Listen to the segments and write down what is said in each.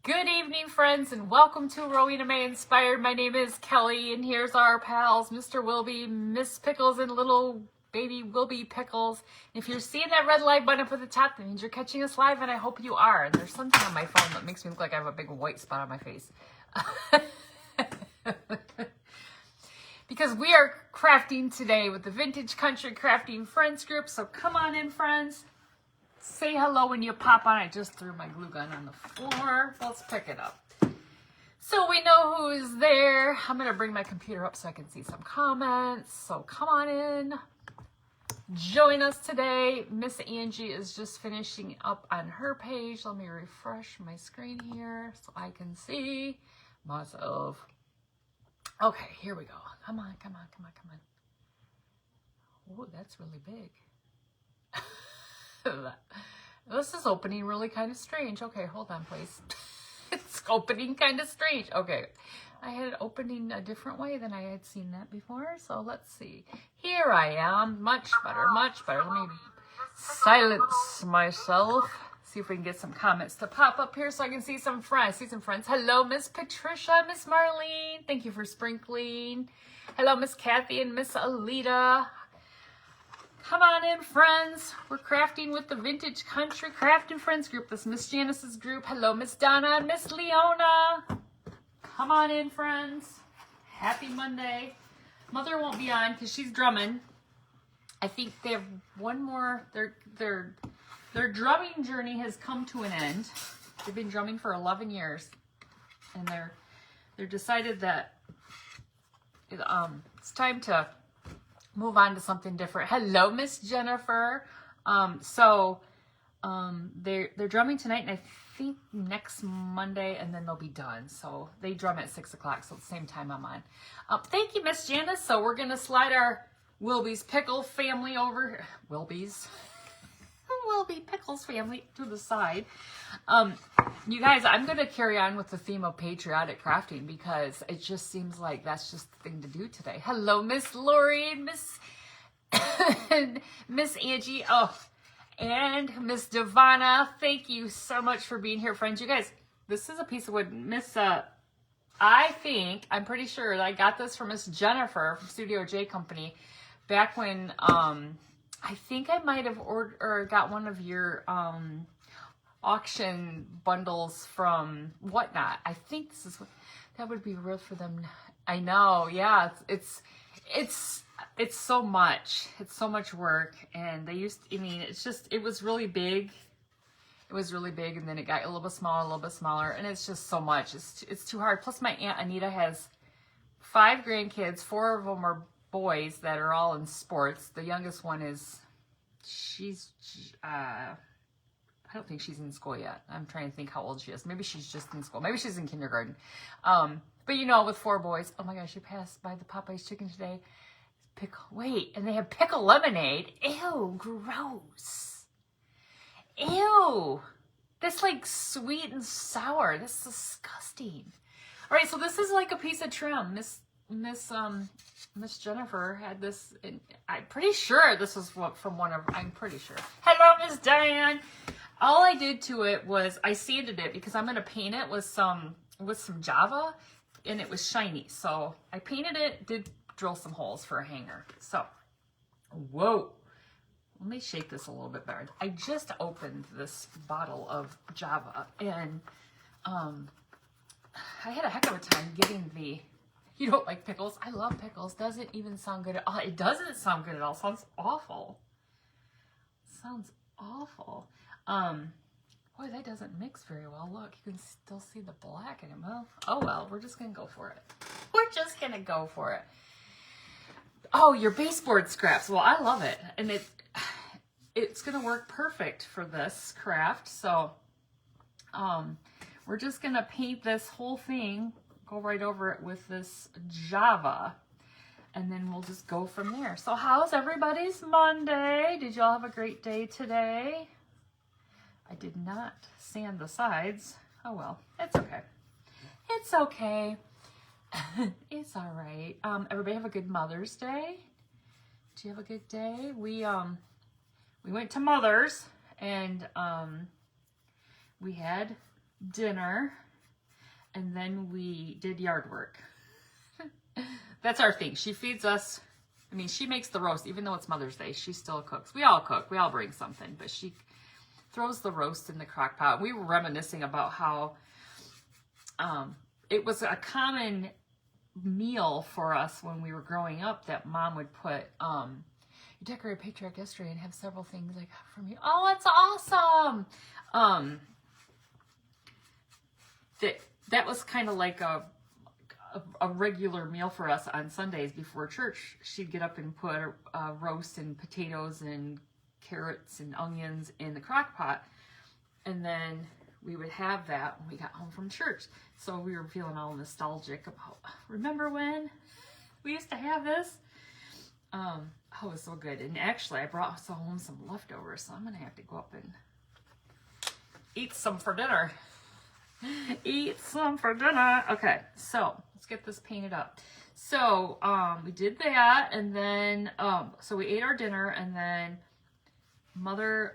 Good evening, friends, and welcome to Rowena May Inspired. My name is Kelly, and here's our pals, Mr. Wilby, Miss Pickles, and little baby Wilby Pickles. If you're seeing that red light button up at the top, that means you're catching us live, and I hope you are. And there's something on my phone that makes me look like I have a big white spot on my face. Because we are crafting today with the Vintage Country Crafting Friends group, so come on in, friends. Say hello when you pop on. I just threw my glue gun on the floor. Let's pick it up. So we know who is there. I'm going to bring my computer up so I can see some comments. So come on in. Join us today. Miss Angie is just finishing up on her page. Let me refresh my screen here so I can see myself. Okay, here we go. Come on, come on, come on, come on. Oh, that's really big. This is opening really kind of strange. Okay, hold on, please. It's opening kind of strange. Okay, I had it opening a different way than I had seen that before. So let's see. Here I am. Much better, much better. Let me silence myself. See if we can get some comments to pop up here so I can see some friends. Hello, Miss Patricia, Miss Marlene. Thank you for sprinkling. Hello, Miss Kathy and Miss Alita. Come on in, friends. We're crafting with the Vintage Country Crafting Friends group. This is Miss Janice's group. Hello, Miss Donna and Miss Leona. Come on in, friends. Happy Monday. Mother won't be on because she's drumming. I think they have one more. Their drumming journey has come to an end. They've been drumming for 11 years, and they're decided that it's time to move on to something different. Hello, Miss Jennifer. They're drumming tonight, and I think next Monday, and then they'll be done. So they drum at 6 o'clock, so at the same time I'm on. Thank you, Miss Janice. So we're gonna slide our Wilby's Pickle family over. Wilby's Pickles family to the side. You guys, I'm going to carry on with the theme of patriotic crafting because it just seems like that's just the thing to do today. Hello, Miss Lori, Miss Miss Angie, and Miss Devana. Thank you so much for being here, friends. You guys, this is a piece of wood. I'm pretty sure I got this from Miss Jennifer from Studio J Company back when, I think I might have ordered or got one of your auction bundles from Whatnot. I think this is that would be real for them. I know, yeah. It's so much. It's so much work, and it was really big. It was really big, and then it got a little bit smaller, and it's just so much. It's too hard. Plus, my Aunt Anita has 5 grandkids. 4 of them are boys that are all in sports. The youngest one is, I don't think she's in school yet. I'm trying to think how old she is. Maybe she's just in school. Maybe she's in kindergarten. But with 4 boys. Oh my gosh, she passed by the Popeye's chicken today. And they have pickle lemonade. Ew, gross. Ew. That's like sweet and sour. That's disgusting. All right, so this is like a piece of trim. Miss Jennifer had this, and I'm pretty sure this was from one of, I'm pretty sure. Hello, Miss Diane. All I did to it was I sanded it because I'm going to paint it with some Java, and it was shiny. So I painted it, did drill some holes for a hanger. So, whoa. Let me shake this a little bit better. I just opened this bottle of Java, and I had a heck of a time getting the... You don't like pickles? I love pickles. Doesn't even sound good at all. It doesn't sound good at all. Sounds awful. Sounds awful. Boy, that doesn't mix very well. Look, you can still see the black in it. Well, oh well, we're just gonna go for it. We're just gonna go for it. Oh, your baseboard scraps. Well, I love it. And it's gonna work perfect for this craft. So, we're just gonna paint this whole thing, go right over it with this Java, and then we'll just go from there. So how's everybody's Monday? Did y'all have a great day today? I did not sand the sides. Oh well, it's okay. It's okay. It's all right. Everybody have a good Mother's Day. Did you have a good day? We went to Mother's, and we had dinner, and then we did yard work. That's our thing. She feeds us. I mean, she makes the roast, even though it's Mother's Day. She still cooks. We all cook. We all bring something, but she throws the roast in the crock pot. We were reminiscing about how it was a common meal for us when we were growing up that Mom would put, you decorated Patriotic yesterday and have several things I got from you. Oh, that's awesome. That was kind of like a regular meal for us on Sundays before church. She'd get up and put a roast and potatoes and carrots and onions in the crock pot, and then we would have that when we got home from church. So we were feeling all nostalgic about, remember when we used to have this? Oh, it was so good. And actually, I brought home some leftovers, so I'm going to have to go up and eat some for dinner. Eat some for dinner. Okay, so let's get this painted up. So we did that, and then so we ate our dinner, and then Mother,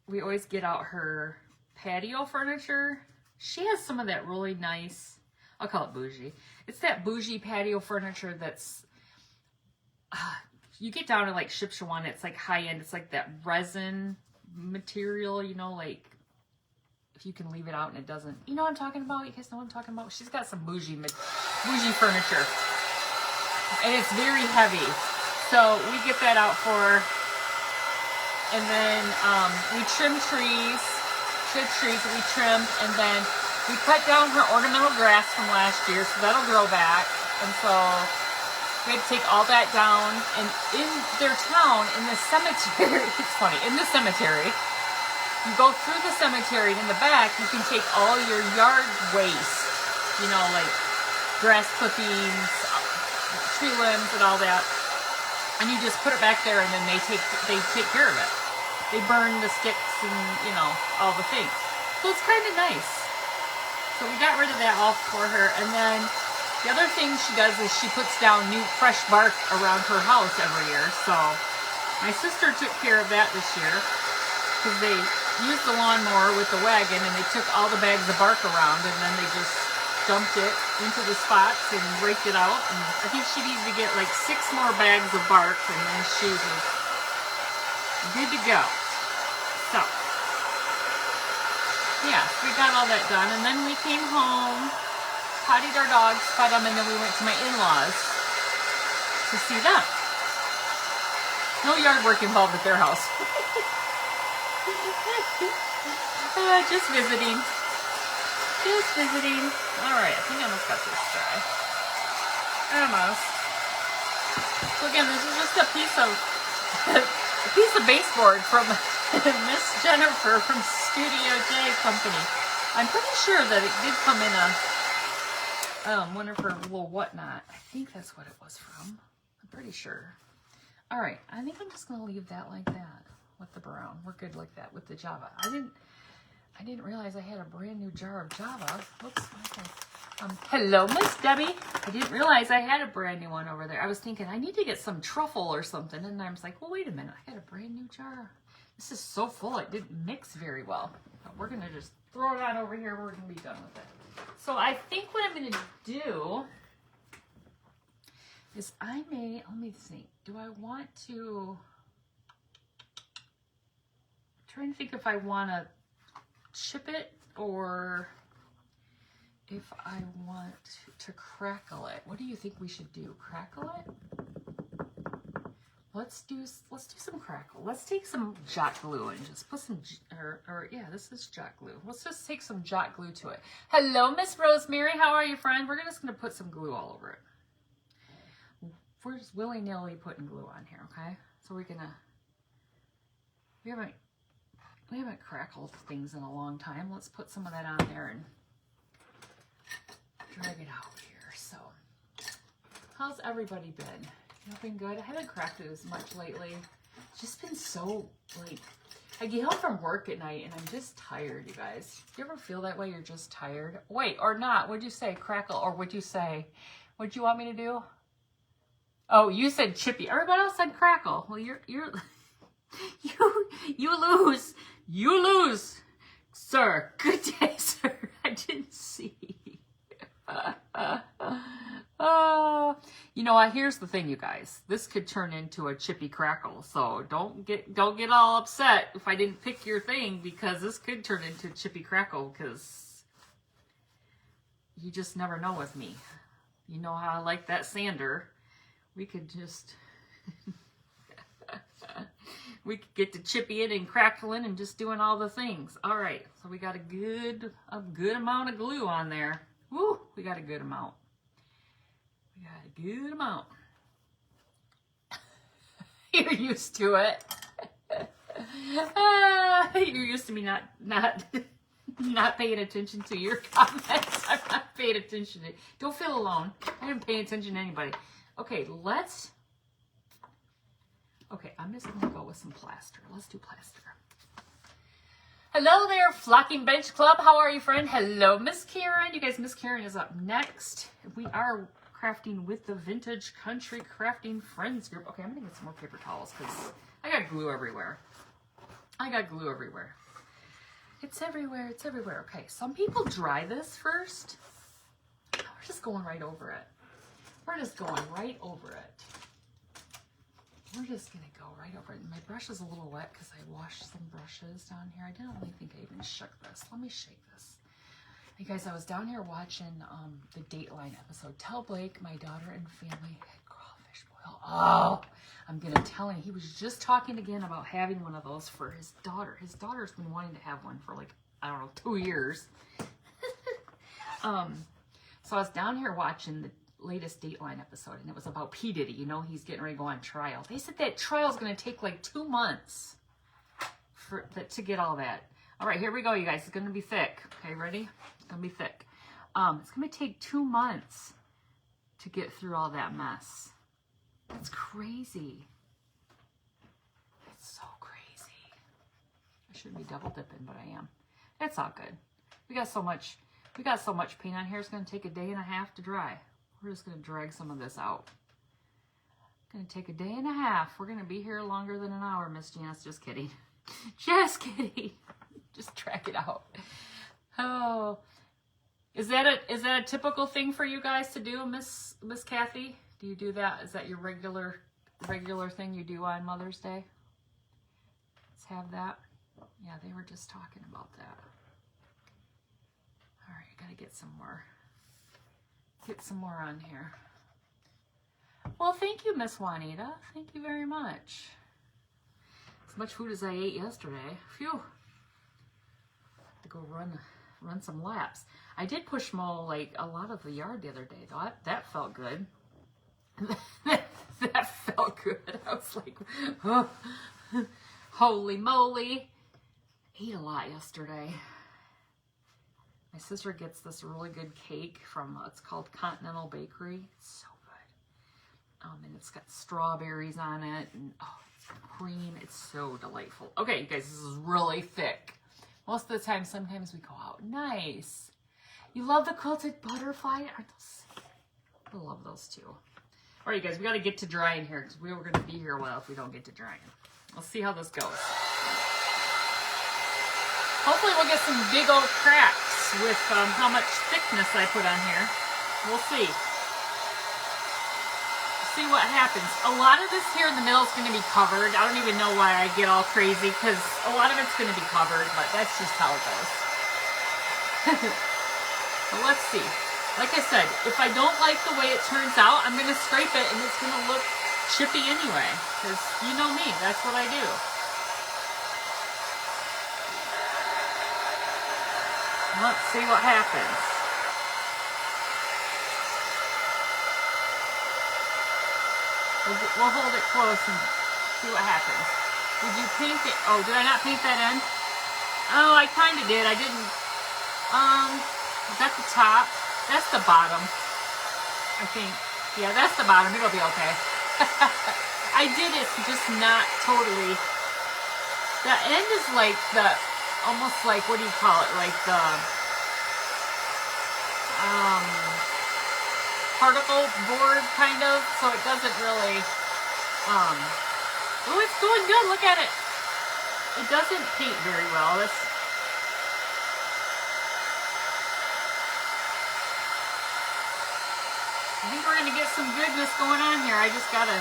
we always get out her patio furniture. She has some of that really nice, I'll call it bougie. It's that bougie patio furniture that's, you get down to like Shipshewan, it's like high end. It's like that resin material, you know, like if you can leave it out and it doesn't, you know what I'm talking about? You guys know what I'm talking about? She's got some bougie furniture, and it's very heavy. So we get that out for her. And then we trim trees. She had trees that we trimmed, and then we cut down her ornamental grass from last year, so that'll grow back. And so we had to take all that down. And in their town, in the cemetery, it's funny, in the cemetery, you go through the cemetery, and in the back, you can take all your yard waste, you know, like grass clippings, tree limbs, and all that. And you just put it back there, and then they take care of it. They burn the sticks and, you know, all the things. So it's kind of nice. So we got rid of that all for her. And then the other thing she does is she puts down new fresh bark around her house every year. So my sister took care of that this year, because they used the lawnmower with the wagon, and they took all the bags of bark around, and then they just dumped it into the spots and raked it out. And I think she needs to get like 6 more bags of bark, and then she was good to go. So yeah, we got all that done, and then we came home, pottied our dogs, fed them, and then we went to my in-laws to see them. No yard work involved at their house. Just visiting. Just visiting. Alright, I think I almost got this dry. Almost. So again, this is just a piece of baseboard from Miss Jennifer from Studio J Company. I'm pretty sure that it did come in one of her little whatnot. I think that's what it was from. I'm pretty sure. Alright, I think I'm just going to leave that like that with the brown. We're good like that with the Java. I didn't realize I had a brand new jar of Java. Whoops. Okay. Hello, Miss Debbie. I didn't realize I had a brand new one over there. I was thinking I need to get some truffle or something, and I was like, well, wait a minute. I got a brand new jar. This is so full. It didn't mix very well. But we're going to just throw it on over here. We're going to be done with it. So I think what I'm going to do is let me think. Do I want to, I'm trying to think if I want to chip it or if I want to crackle it. What do you think we should do? Crackle it? Let's do some crackle. Let's take some Jot glue and just put some, yeah, this is Jot glue. Let's just take some Jot glue to it. Hello, Miss Rosemary. How are you, friend? We're just going to put some glue all over it. We're just willy-nilly putting glue on here, okay? So we're going to, we haven't crackled things in a long time. Let's put some of that on there and drag it out here. So, how's everybody been? You know, been good? I haven't cracked it as much lately. It's just been so, like, I get home from work at night and I'm just tired, you guys. You ever feel that way? You're just tired? Wait, or not. What'd you say? Crackle, or what'd you say? What'd you want me to do? Oh, you said chippy. Everybody else said crackle. Well, you're you lose. You lose, sir. Good day, sir. I didn't see. You know, here's the thing, you guys. This could turn into a chippy crackle, so don't get all upset if I didn't pick your thing, because this could turn into a chippy crackle, because you just never know with me. You know how I like that sander. We could just we could get to chipping and crackling and just doing all the things. All right, so we got a good amount of glue on there. Woo, we got a good amount. We got a good amount. You're used to it. You're used to me not paying attention to your comments. I'm not paying attention to. Don't feel alone. I didn't pay attention to anybody. Okay, I'm just gonna go with some plaster. Let's do plaster. Hello there, Flocking Bench Club. How are you, friend? Hello, Miss Karen. You guys, Miss Karen is up next. We are crafting with the Vintage Country Crafting Friends group. Okay, I'm gonna get some more paper towels because I got glue everywhere. It's everywhere. It's everywhere. Okay, some people dry this first. We're just going right over it. We're just going right over it. We're just gonna go right over it. My brush is a little wet because I washed some brushes down here. I didn't really think I even shook this. Let me shake this. Hey guys, I was down here watching the Dateline episode. Tell Blake my daughter and family had crawfish boil. Oh, I'm gonna tell him. He was just talking again about having one of those for his daughter. His daughter's been wanting to have one for like, I don't know, 2 years. So I was down here watching the latest Dateline episode, and it was about P. Diddy. You know, he's getting ready to go on trial. They said that trial is going to take like 2 months to get all that. All right, here we go, you guys. It's going to be thick. Okay, ready? It's going to be thick. It's going to take 2 months to get through all that mess. That's crazy. That's so crazy. I shouldn't be double dipping, but I am. That's all good. We got so much paint on here. It's going to take a day and a half to dry. We're just going to drag some of this out. It's going to take a day and a half. We're going to be here longer than an hour, Miss Janice. Just kidding. Just kidding. Just drag it out. Oh, is that a typical thing for you guys to do, Miss Kathy? Do you do that? Is that your regular thing you do on Mother's Day? Let's have that. Yeah, they were just talking about that. All right, I got to get some more. Get some more on here. Well, thank you, Miss Juanita. Thank you very much. As much food as I ate yesterday. Phew. Have to go run some laps. I did push mow like a lot of the yard the other day, though. That felt good. That felt good. I was like, oh, holy moly. Ate a lot yesterday. My sister gets this really good cake from, it's called Continental Bakery. It's so good. And it's got strawberries on it, and oh, it's cream. It's so delightful. Okay, you guys, this is really thick. Most of the time, sometimes we go out. Nice. You love the quilted butterfly? Aren't those? I love those too. All right, you guys, we got to get to drying here because we were going to be here a while if we don't get to drying. Let's see how this goes. Hopefully we'll get some big old cracks with how much thickness I put on here. We'll see. See what happens. A lot of this here in the middle is going to be covered. I don't even know why I get all crazy because a lot of it's going to be covered, but that's just how it goes. But let's see. Like I said, if I don't like the way it turns out, I'm going to scrape it and it's going to look chippy anyway. Because you know me, that's what I do. Let's see what happens. We'll hold it close and see what happens. Did you paint it? Oh, did I not paint that in? Oh, I kind of did. I didn't. Is that the top? That's the bottom, I think. Yeah, that's the bottom. It'll be okay. I did it just not totally. The end is like the, almost like, what do you call it? Like the particle board, kind of. So it doesn't really, oh, it's going good. Look at it. It doesn't paint very well. I think we're going to get some goodness going on here. I just got to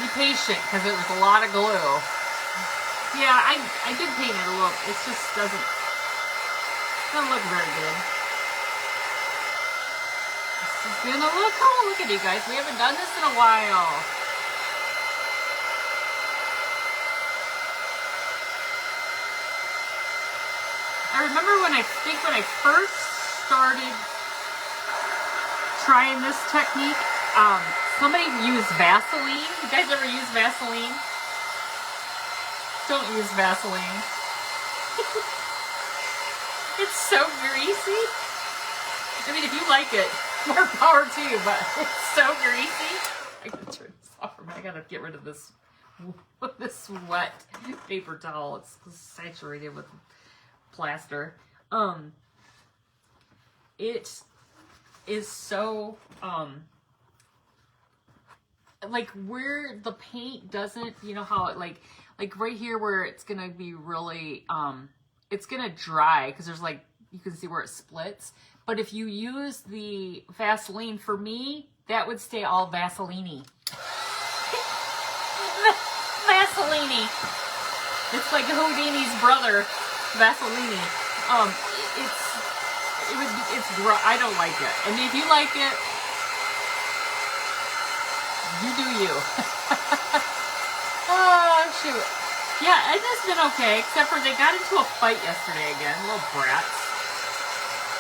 be patient because it was a lot of glue. Yeah, I did paint it a little. It just doesn't look very good. This is going to look cool. Look at you guys. We haven't done this in a while. I remember when I first started trying this technique, somebody used Vaseline. You guys ever use Vaseline? Don't use Vaseline. It's so greasy. I mean, if you like it, more power to you, but it's so greasy. I gotta turn this off. I gotta get rid of this wet paper towel. It's saturated with plaster. It is so like where the paint doesn't, you know how it like right here where it's gonna be really it's gonna dry because there's like, you can see where it splits. But if you use the Vaseline, for me, that would stay all Vaseline-y. Vaseline-y. It's like Houdini's brother, Vaseline. It's I don't like it. And if you like it, you do you. Oh shoot. Yeah, Edna's been okay, except for they got into a fight yesterday again, little brats.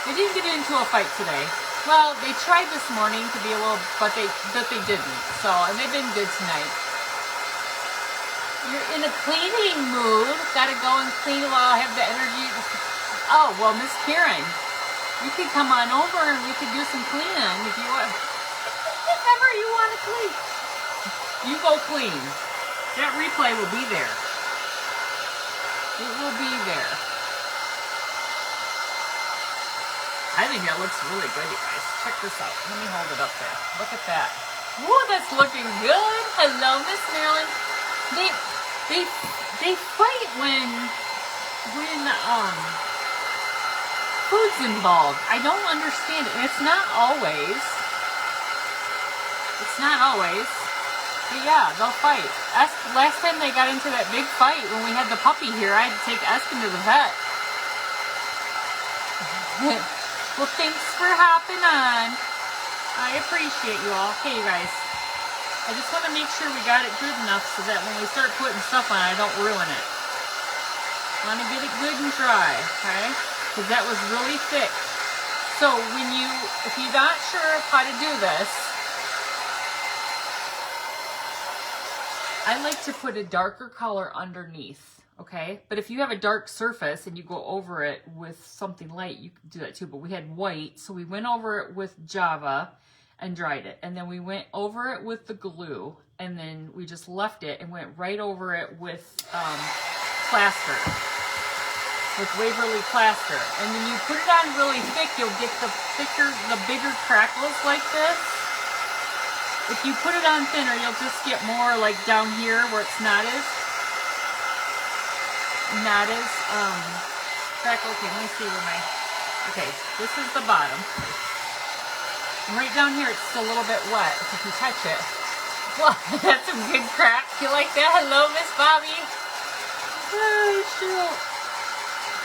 They didn't get into a fight today. Well, they tried this morning to be a little, but they didn't. So, and they've been good tonight. You're in a cleaning mood. Gotta go and clean while I have the energy. Oh, well, Miss Karen, you can come on over and we can do some cleaning if you want. Whatever you want to clean. You go clean. That replay will be there. It will be there. I think that looks really good, you guys. Check this out. Let me hold it up there. Look at that. Ooh, that's looking good. Hello, Miss Marilyn. They fight when food's involved. I don't understand it. And it's not always. It's not always. But yeah, they'll fight. Last time they got into that big fight when we had the puppy here, I had to take Espen to the vet. Well, thanks for hopping on. I appreciate you all. Hey, you guys. I just want to make sure we got it good enough so that when we start putting stuff on, I don't ruin it. Want to get it good and dry, okay? Because that was really thick. So if you're not sure how to do this, I like to put a darker color underneath, okay? But if you have a dark surface and you go over it with something light, you can do that too. But we had white, so we went over it with Java and dried it. And then we went over it with the glue, and then we just left it and went right over it with plaster, with Waverly plaster. And when you put it on really thick, you'll get the bigger crackles like this. If you put it on thinner, you'll just get more like down here where it's not as crackle. Okay, let me see where okay, this is the bottom. And right down here, it's still a little bit wet if you touch it. Well, that's some good crack. You like that? Hello, Miss Bobby. Oh, shoot.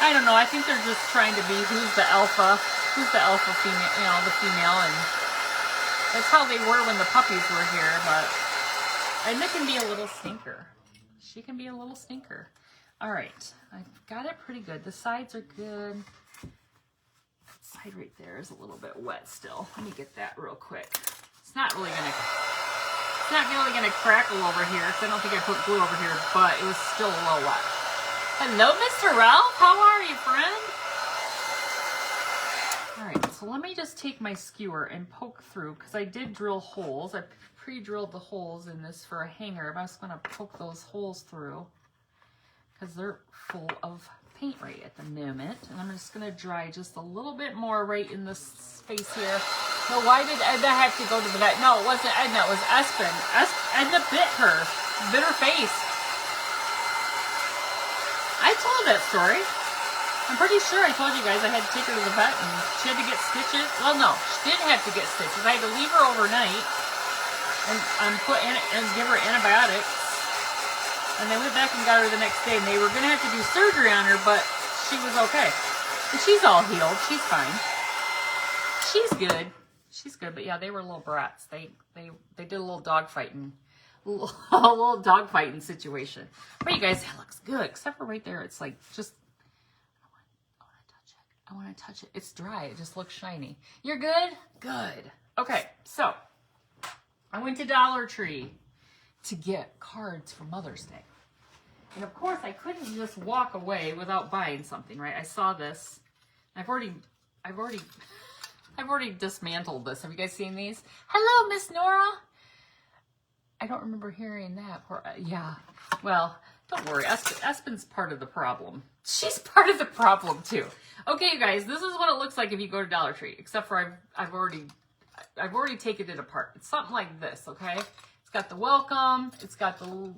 I don't know. I think they're just trying to be who's the alpha female, you know, the female, and that's how they were when the puppies were here, but Edna can be a little stinker. She can be a little stinker. All right, I've got it pretty good. The sides are good. That side right there is a little bit wet still. Let me get that real quick. It's not really gonna crackle over here, because I don't think I put glue over here, but it was still a little wet. Hello, Mr. Ralph. How are you, friend? All right, so let me just take my skewer and poke through, because I did drill holes. I pre-drilled the holes in this for a hanger, but I'm just going to poke those holes through, because they're full of paint right at the moment. And I'm just going to dry just a little bit more right in this space here. So why did Edna have to go to the vet? No, it wasn't Edna, it was Espen. Edna bit her face. I told that story. I'm pretty sure I told you guys I had to take her to the vet and she had to get stitches. Well, no, she didn't have to get stitches. I had to leave her overnight and give her antibiotics. And they went back and got her the next day, and they were going to have to do surgery on her, but she was okay. And she's all healed. She's fine. She's good. She's good. But yeah, they were little brats. They did a little dog fighting. A little dog fighting situation. But you guys, it looks good. Except for right there, it's like just... I want to touch it. It's dry. It just looks shiny. You're good? Good. Okay, so I went to Dollar Tree to get cards for Mother's Day. And of course, I couldn't just walk away without buying something, right? I saw this. I've already dismantled this. Have you guys seen these? Hello, Miss Nora. I don't remember hearing that. Yeah. Well, don't worry. Espen's part of the problem. She's part of the problem too. Okay, you guys, this is what it looks like if you go to Dollar Tree. Except for I've already taken it apart. It's something like this, okay? It's got the welcome. It's got the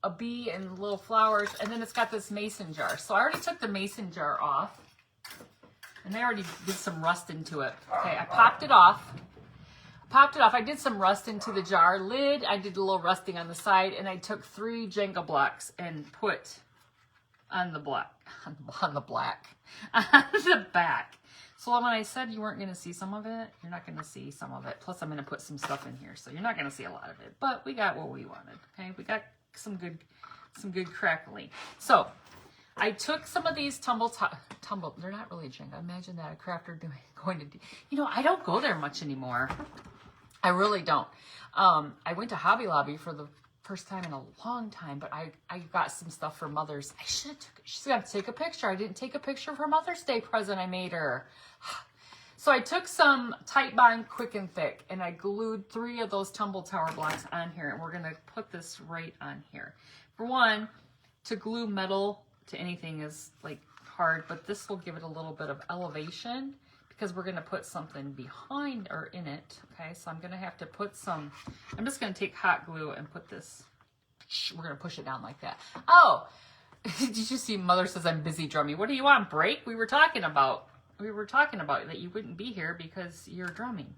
a bee and little flowers, and then it's got this mason jar. So I already took the mason jar off, and I already did some rust into it. Okay, I popped it off. I did some rust into the jar lid. I did a little rusting on the side, and I took 3 Jenga blocks and put on the back. So when I said you weren't going to see some of it, you're not going to see some of it. Plus, I'm going to put some stuff in here, so you're not going to see a lot of it. But we got what we wanted. Okay, we got some good crackling. So I took some of these tumble. They're not really Jenga. Imagine that a crafter going to do. You know, I don't go there much anymore. I really don't. I went to Hobby Lobby for the first time in a long time, but I got some stuff for Mother's. I should have she's got to take a picture. I didn't take a picture of her Mother's Day present I made her. So I took some Tite Bond Quick and Thick, and I glued 3 of those tumble tower blocks on here, and we're going to put this right on here. For one, to glue metal to anything is like hard, but this will give it a little bit of elevation because we're going to put something behind or in it. Okay, so I'm going to have to put some, I'm just going to take hot glue and put this, we're going to push it down like that. Oh, did you see Mother says I'm busy drumming? What do you want, break? We were talking about that you wouldn't be here because you're drumming.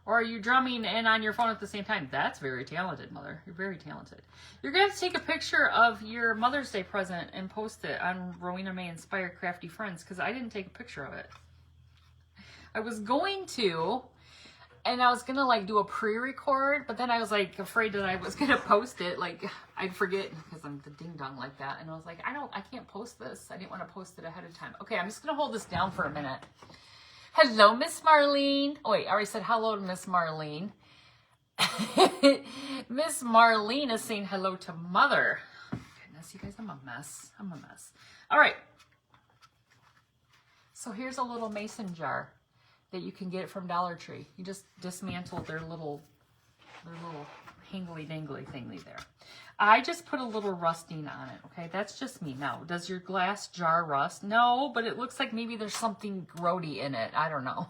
Or are you drumming and on your phone at the same time? That's very talented, Mother. You're very talented. You're going to have to take a picture of your Mother's Day present and post it on Rowena May Inspired Crafty Friends because I didn't take a picture of it. I was going to, and I was going to like do a pre-record, but then I was like afraid that I was going to post it. Like I'd forget because I'm the ding dong like that. And I was like, I can't post this. I didn't want to post it ahead of time. Okay, I'm just going to hold this down for a minute. Hello, Miss Marlene. Oh, wait, I already said hello to Miss Marlene. Miss Marlene is saying hello to Mother. Oh, goodness, you guys, I'm a mess. All right. So here's a little mason jar that you can get from Dollar Tree. You just dismantle their little hangly-dangly thingy there. I just put a little rusting on it, okay? That's just me. Now, does your glass jar rust? No, but it looks like maybe there's something grody in it. I don't know.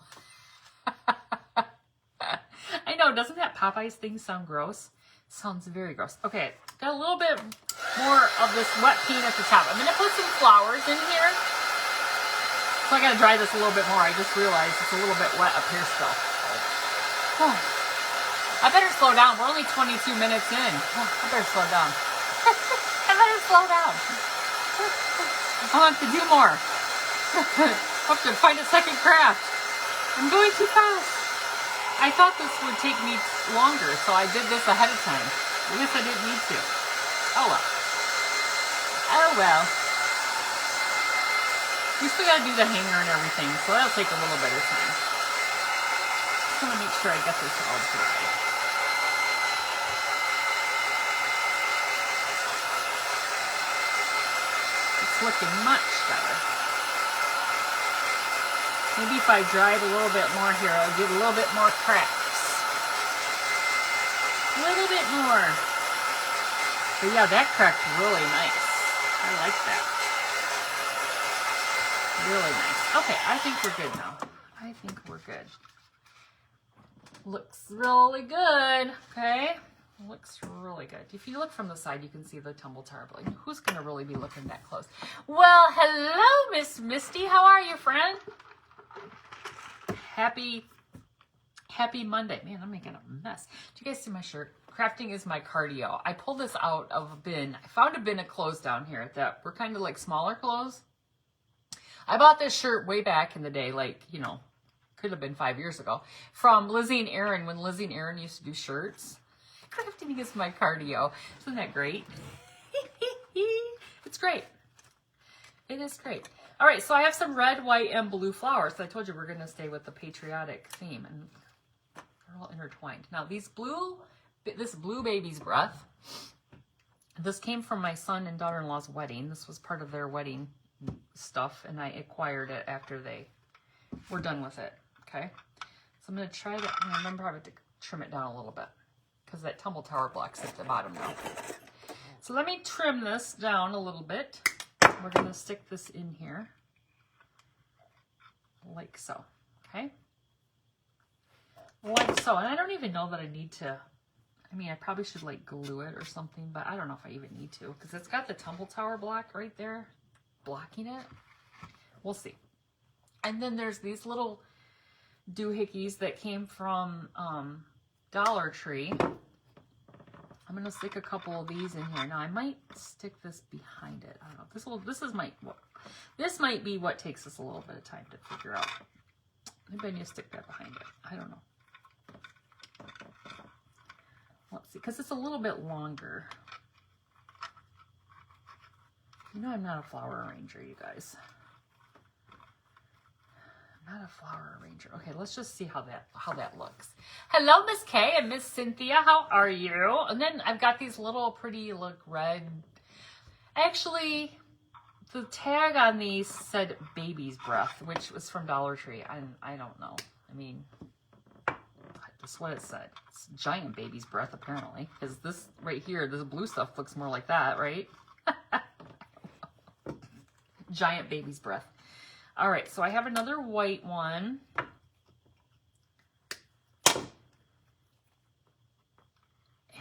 I know, doesn't that Popeyes thing sound gross? Sounds very gross. Okay, got a little bit more of this wet paint at the top. I'm going to put some flowers in here. So I got to dry this a little bit more. I just realized it's a little bit wet up here still. Oh. I better slow down. We're only 22 minutes in. Oh, I better slow down. I'll have to do more. I'll have to find a second craft. I'm going too fast. I thought this would take me longer, so I did this ahead of time. I guess I didn't need to. Oh well. Oh well. We still gotta do the hanger and everything, so that'll take a little bit of time. Just want to make sure I get this all dry. It's looking much better. Maybe if I dry it a little bit more here, I'll get a little bit more cracks. A little bit more. But yeah, that cracked really nice. I like that. Really nice. Okay, I think we're good now. I think we're good. Looks really good. Okay. It looks really good. If you look from the side, you can see the tumble tower blade. Who's going to really be looking that close? Well, hello, Miss Misty. How are you, friend? Happy Monday. Man, I'm making a mess. Do you guys see my shirt? Crafting is my cardio. I pulled this out of a bin. I found a bin of clothes down here that were kind of like smaller clothes. I bought this shirt way back in the day, like, you know, could have been 5 years ago, from Lizzie and Aaron, when Lizzie and Aaron used to do shirts. Crafting is my cardio. Isn't that great? It's great. It is great. All right, so I have some red, white, and blue flowers. I told you we're going to stay with the patriotic theme, and they're all intertwined. Now, this blue baby's breath, this came from my son and daughter-in-law's wedding. This was part of their wedding stuff, and I acquired it after they were done with it, okay? So I'm going to try to, I remember having to trim it down a little bit, because that tumble tower block's at the bottom now. So let me trim this down a little bit. We're going to stick this in here, like so, okay? Like so, and I don't even know that I need to, I mean, I probably should like glue it or something, but I don't know if I even need to, because it's got the tumble tower block right there, blocking it. We'll see. And then there's these little doohickeys that came from Dollar Tree. I'm going to stick a couple of these in here. Now I might stick this behind it. I don't know. This might be what takes us a little bit of time to figure out. Maybe I need to stick that behind it. I don't know. Let's see, because it's a little bit longer. You know I'm not a flower arranger, you guys. Not a flower arranger. Okay, let's just see how that looks. Hello, Miss Kay and Miss Cynthia. How are you? And then I've got these little pretty, look, red. Actually, the tag on these said baby's breath, which was from Dollar Tree. I don't know. I mean, that's what it said. It's giant baby's breath, apparently. Because this right here, this blue stuff looks more like that, right? Giant baby's breath. All right, so I have another white one. And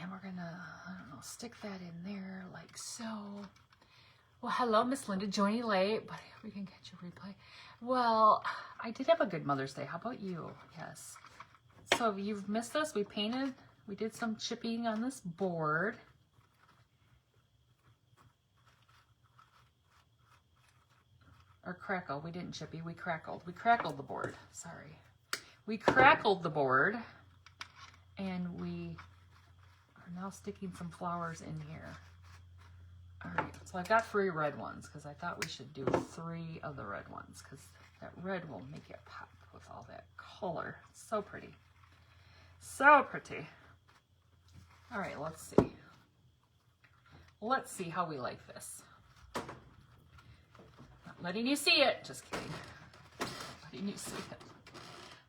we're gonna, I don't know, stick that in there like so. Well, hello, Miss Linda, joining late, but we can catch a replay. Well, I did have a good Mother's Day. How about you? Yes. So if you've missed us, we did some chipping on this board. Or crackle. We didn't chippy. We crackled. We crackled the board. Sorry. We crackled the board. And we are now sticking some flowers in here. All right. So I've got 3 red ones because I thought we should do 3 of the red ones because that red will make it pop with all that color. So pretty. So pretty. All right. Let's see. Let's see how we like this. Letting you see it. Just kidding. Letting you see it.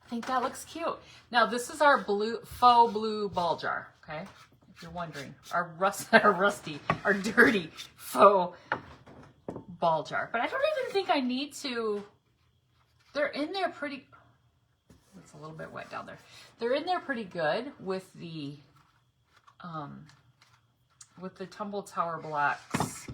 I think that looks cute. Now this is our faux blue ball jar, okay? If you're wondering. Our dirty faux ball jar. But I don't even think I need to. They're in there pretty, it's a little bit wet down there. They're in there pretty good with the tumble tower blocks.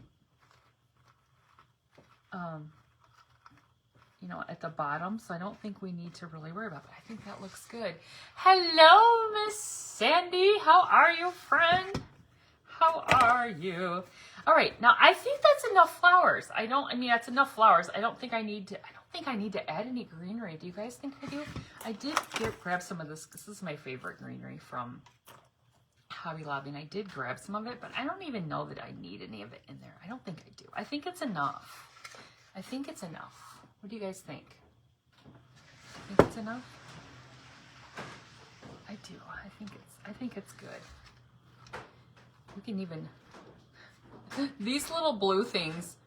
You know, at the bottom, so I don't think we need to really worry about it. I think that looks good. Hello, Miss Sandy. How are you, friend? How are you? All right, now I think that's enough flowers. I mean, that's enough flowers. I don't think I need to add any greenery. Do you guys think I do? I did grab some of this. This is my favorite greenery from Hobby Lobby, and I did grab some of it, but I don't even know that I need any of it in there. I don't think I do. I think it's enough. I think it's enough. What do you guys think? Think it's enough? I do. I think it's good. We can even, these little blue things,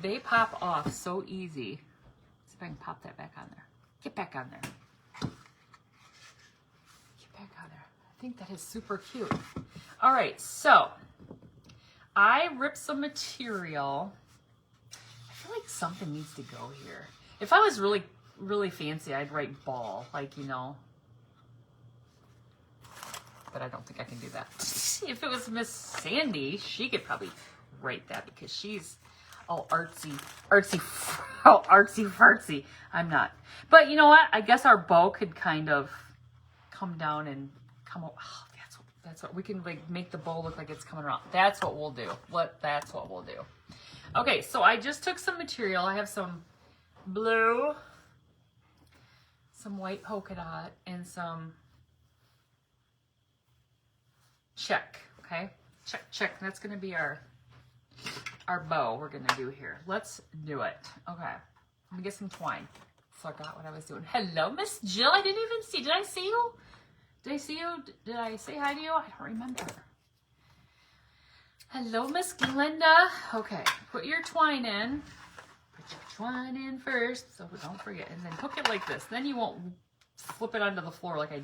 they pop off so easy. Let's see if I can pop that back on there. Get back on there. Get back on there. I think that is super cute. All right, so I ripped some material. I feel like something needs to go here. If I was really, really fancy, I'd write ball, like, you know. but I don't think I can do that. If it was Miss Sandy, she could probably write that because she's all artsy, all artsy fartsy. I'm not. But you know what? I guess our bow could kind of come down and come up. Oh, that's what we can like make the bow look like it's coming around. That's what we'll do. That's what we'll do. Okay, so I just took some material. I have some blue, some white polka dot, and some check. Okay, check. That's gonna be our bow we're gonna do here. Let's do it. Okay, let me get some twine. Forgot what I was doing. Hello, Miss Jill. I didn't even see. Did I see you? Did I see you? Did I say hi to you? I don't remember. Hello, Miss Glenda. Okay, put your twine in. Put your twine in first, so don't forget. And then hook it like this. Then you won't flip it onto the floor like I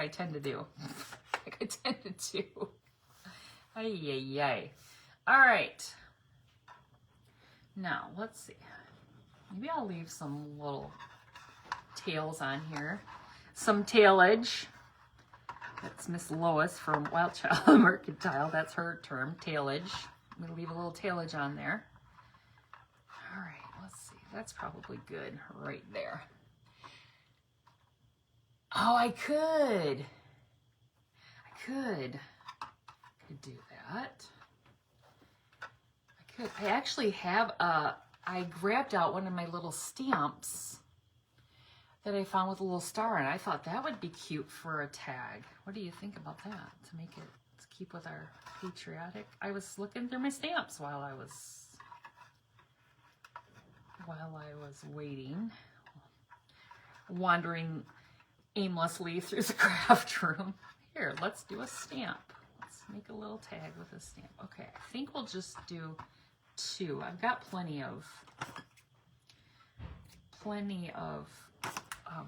tend to do. Like I tend to do. Ay, ay, ay. All right. Now, let's see. Maybe I'll leave some little tails on here. Some tailage. That's Miss Lois from Wild Child Mercantile. That's her term, tailage. I'm going to leave a little tailage on there. All right, let's see. That's probably good right there. Oh, I could do that. I actually have I grabbed out one of my little stamps that I found with a little star, and I thought that would be cute for a tag. What do you think about that? To make it, to keep with our patriotic. I was looking through my stamps while I was waiting, wandering aimlessly through the craft room. Here, let's do a stamp. Let's make a little tag with a stamp. Okay, I think we'll just do 2. I've got plenty of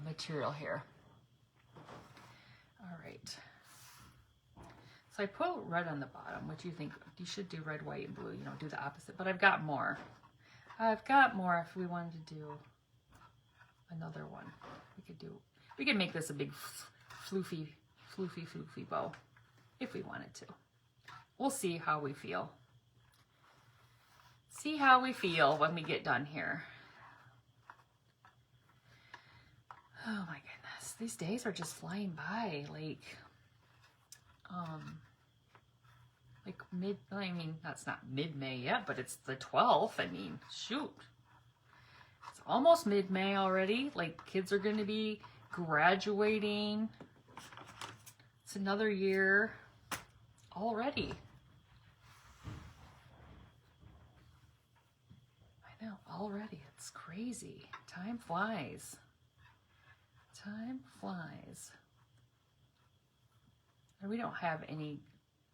material here. All right. So I put red on the bottom. What do you think? You should do red, white, and blue. You know, do the opposite. But I've got more. I've got more if we wanted to do another one. We could make this a big floofy bow if we wanted to. We'll see how we feel. See how we feel when we get done here. Oh my goodness, these days are just flying by. Like I mean, that's not mid-May yet, but it's the 12th. I mean, shoot. It's almost mid-May already. Like, kids are going to be graduating. It's another year already. I know, already. It's crazy. Time flies. Time flies. And we don't have any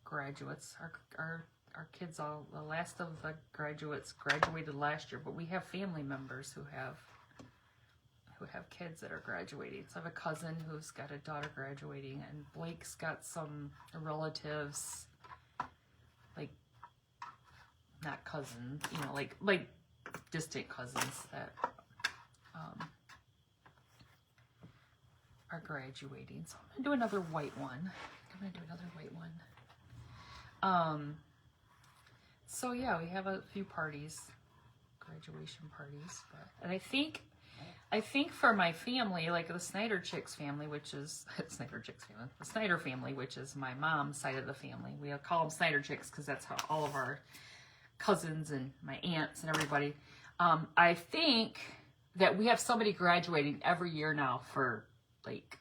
graduates. Our kids, all the last of the graduates graduated last year, but we have family members who have kids that are graduating. So I have a cousin who's got a daughter graduating, and Blake's got some relatives, like not cousins, you know, like distant cousins that are graduating. So I'm gonna do another white one. So yeah, we have a few parties, graduation parties, and I think for my family, like the Snyder Chicks family, which is the Snyder family, which is my mom's side of the family. We call them Snyder Chicks because that's how all of our cousins and my aunts and everybody. I think that we have somebody graduating every year now for like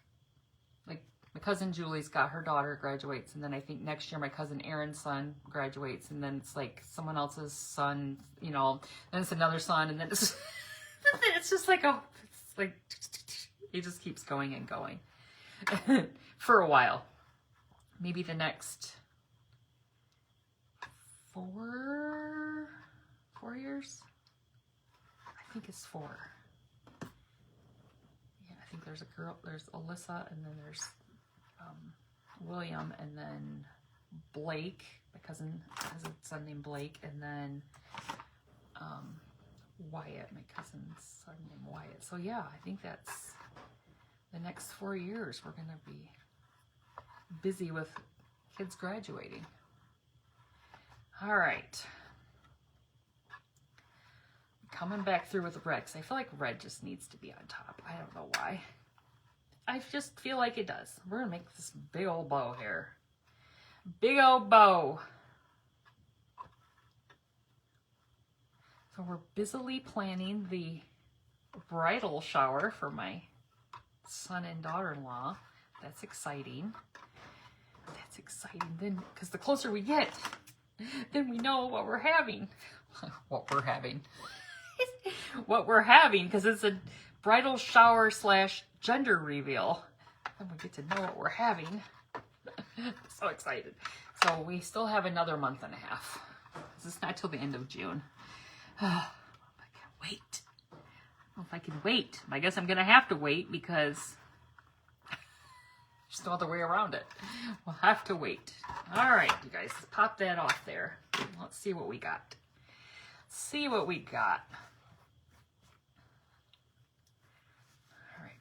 my cousin Julie's got her daughter graduates, and then I think next year my cousin Aaron's son graduates, and then it's like someone else's son, you know, then it's another son, and then it's just like it just keeps going and going for a while. Maybe the next 4 years. I think it's 4. Yeah, I think there's a girl. There's Alyssa, and then there's William, and then Blake. My cousin has a son named Blake, and then Wyatt, my cousin's son named Wyatt. So yeah, I think that's the next 4 years we're gonna be busy with kids graduating. All right. Coming back through with red, because I feel like red just needs to be on top. I don't know why. I just feel like it does. We're going to make this big old bow here. Big old bow. So we're busily planning the bridal shower for my son and daughter-in-law. That's exciting. That's exciting. Then, because the closer we get, then we know what we're having. What we're having. What we're having, because it's a bridal shower / gender reveal. Then we get to know what we're having. So excited. So we still have another month and a half. This is not till the end of June. I can't wait. I don't know if I can wait. I guess I'm going to have to wait because there's no other way around it. We'll have to wait. All right, you guys, pop that off there. Let's see what we got. See what we got. All right.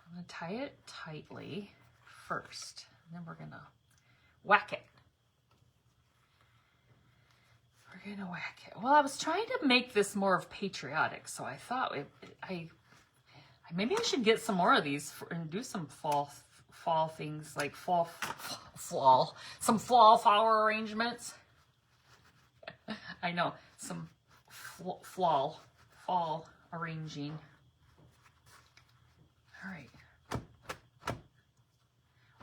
I'm going to tie it tightly first. And then we're going to whack it. We're going to whack it. Well, I was trying to make this more of patriotic, so I thought maybe I should get some more of these and do some fall things, like some fall flower arrangements. I know, some fall arranging. All right.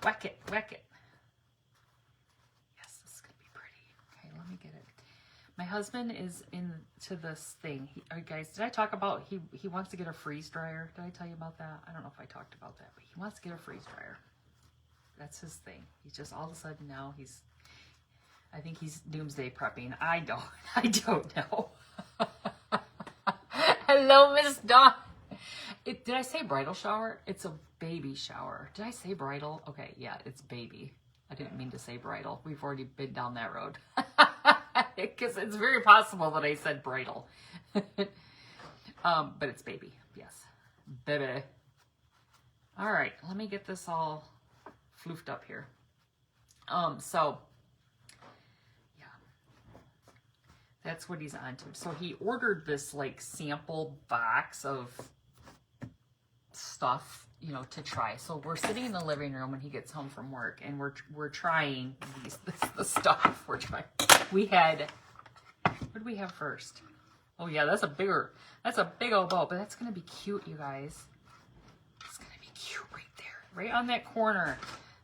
Whack it, whack it. Yes, this is going to be pretty. Okay, let me get it. My husband is into this thing. Guys, did I talk about he wants to get a freeze dryer? Did I tell you about that? I don't know if I talked about that, but he wants to get a freeze dryer. That's his thing. He's just all of a sudden now I think he's doomsday prepping. I don't know. Hello, Miss Dawn. Did I say bridal shower? It's a baby shower. Did I say bridal? Okay, yeah, it's baby. I didn't mean to say bridal. We've already been down that road. Because it's very possible that I said bridal. But it's baby. Yes. Baby. All right, let me get this all floofed up here. So yeah, that's what he's on to. So he ordered this like sample box of stuff, to try. So we're sitting in the living room when he gets home from work, and we're trying the stuff. We're trying. We had, what did we have first? Oh yeah, that's a big old bow, but that's gonna be cute, you guys. It's gonna be cute right there, right on that corner.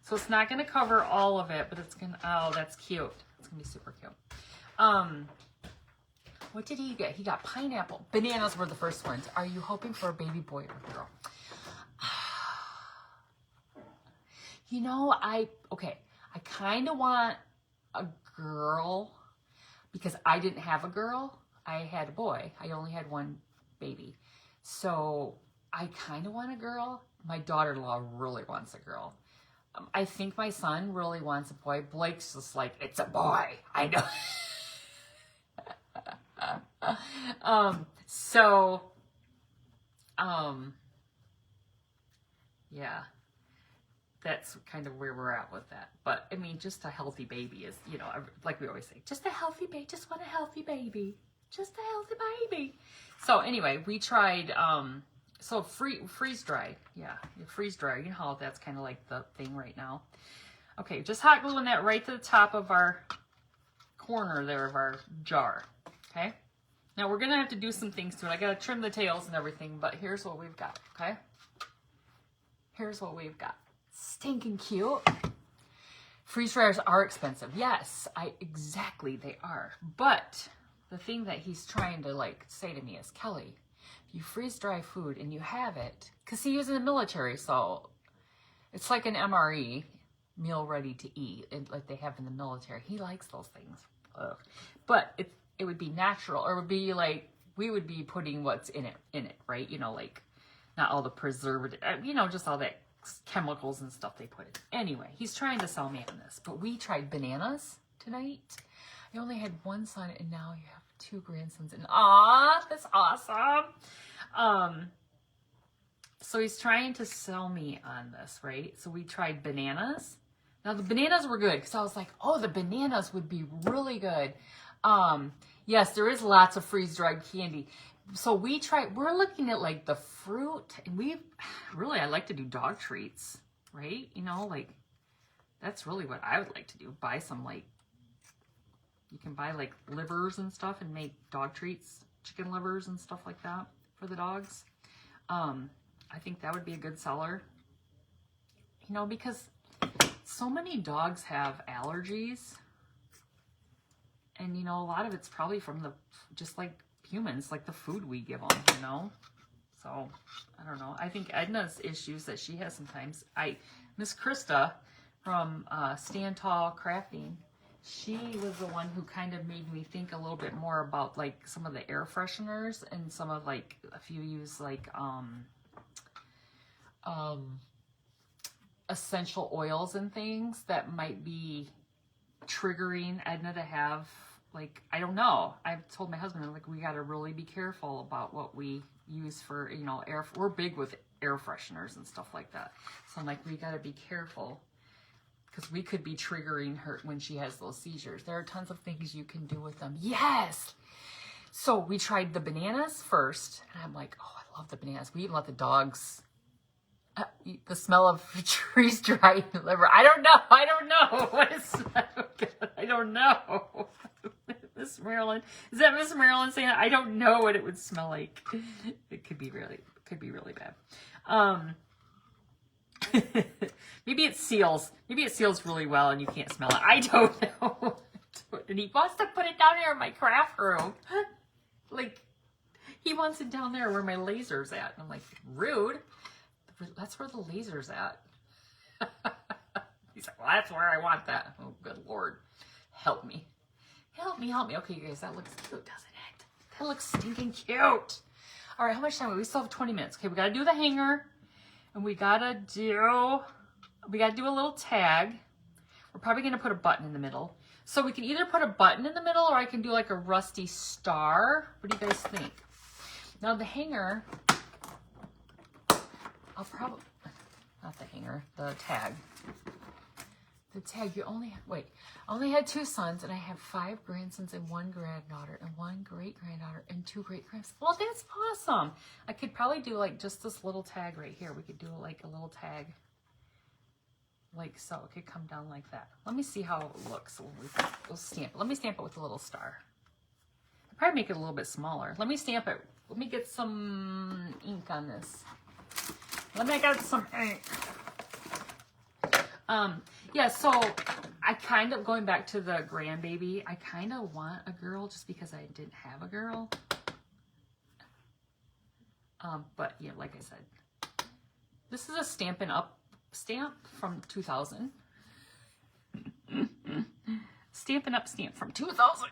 So it's not gonna cover all of it, but it's gonna, oh, that's cute. It's gonna be super cute. What did he get? He got pineapple. Bananas were the first ones. Are you hoping for a baby boy or girl? I kind of want a girl because I didn't have a girl. I had a boy. I only had one baby. So I kind of want a girl. My daughter-in-law really wants a girl. I think my son really wants a boy. Blake's just like, it's a boy. I know. Yeah, that's kind of where we're at with that. But I mean, just a healthy baby is, like we always say, just a healthy baby, just want a healthy baby, just a healthy baby. So anyway, we tried, freeze dry. Yeah, freeze dry. You know how that's kind of like the thing right now. Okay, just hot gluing that right to the top of our corner there of our jar. Okay. Now we're going to have to do some things to it. I got to trim the tails and everything, but here's what we've got. Okay. Here's what we've got. Stinking cute. Freeze dryers are expensive. Yes, exactly they are. But the thing that he's trying to say to me is, Kelly, if you freeze dry food and you have it, because he was in the military, so it's like an MRE, meal ready to eat, like they have in the military. He likes those things. Ugh. But it would be natural, or it would be like we would be putting what's in it, right? Not all the preservative, just all that chemicals and stuff they put in. Anyway, he's trying to sell me on this, but we tried bananas tonight. I only had one son, and now you have 2 grandsons, and that's awesome. So he's trying to sell me on this, right? So we tried bananas. Now the bananas were good because I was like, oh, the bananas would be really good. Yes, there is lots of freeze-dried candy. So we're looking at like the fruit, and I like to do dog treats, right? You know, like that's really what I would like to do. Buy some you can buy like livers and stuff and make dog treats, chicken livers and stuff like that for the dogs. I think that would be a good seller, you know, because so many dogs have allergies, and you know, a lot of it's probably from just like humans, like the food we give them, you know. So I don't know. I think Edna's issues that she has sometimes. Miss Krista from Stand Tall Crafting, she was the one who kind of made me think a little bit more about like some of the air fresheners and some of like, if you use like essential oils and things that might be triggering Edna to have, like, I don't know. I've told my husband, I'm like, we got to really be careful about what we use for, you know, we're big with air fresheners and stuff like that. So I'm like, we got to be careful because we could be triggering her when she has those seizures. There are tons of things you can do with them. Yes. So we tried the bananas first, and I'm like, oh, I love the bananas. We even let the dogs eat the smell of trees dried liver. I don't know. What is I don't know. Miss Marilyn. Is that Miss Marilyn saying that? I don't know what it would smell like. It could be really bad. Maybe it seals. Maybe it seals really well and you can't smell it. I don't know. And he wants to put it down here in my craft room. Like, he wants it down there where my laser's at. And I'm like, rude. That's where the laser's at. He's like, well, that's where I want that. Oh, good Lord. Help me. Help me. Okay, you guys, that looks cute, doesn't it? That looks stinking cute. All right, how much time? We still have 20 minutes. Okay, we got to do the hanger. And we got to do a little tag. We're probably going to put a button in the middle. So we can either put a button in the middle or I can do like a rusty star. What do you guys think? Now the hanger, I'll probably, not the hanger, the tag. The tag, I only had 2 sons, and I have 5 grandsons and 1 granddaughter and 1 great-granddaughter and 2 great-grandsons. Well, that's awesome. I could probably do like just this little tag right here. We could do like a little tag like so. It could come down like that. Let me see how it looks when we'll stamp it. Let me stamp it with a little star. I'll probably make it a little bit smaller. Let me stamp it. Let me get some ink on this. Let me get some ink. Yeah, so I kind of, going back to the grandbaby, I kind of want a girl just because I didn't have a girl. But yeah, like I said, this is a Stampin' Up stamp from 2000. Stampin' Up stamp from 2000.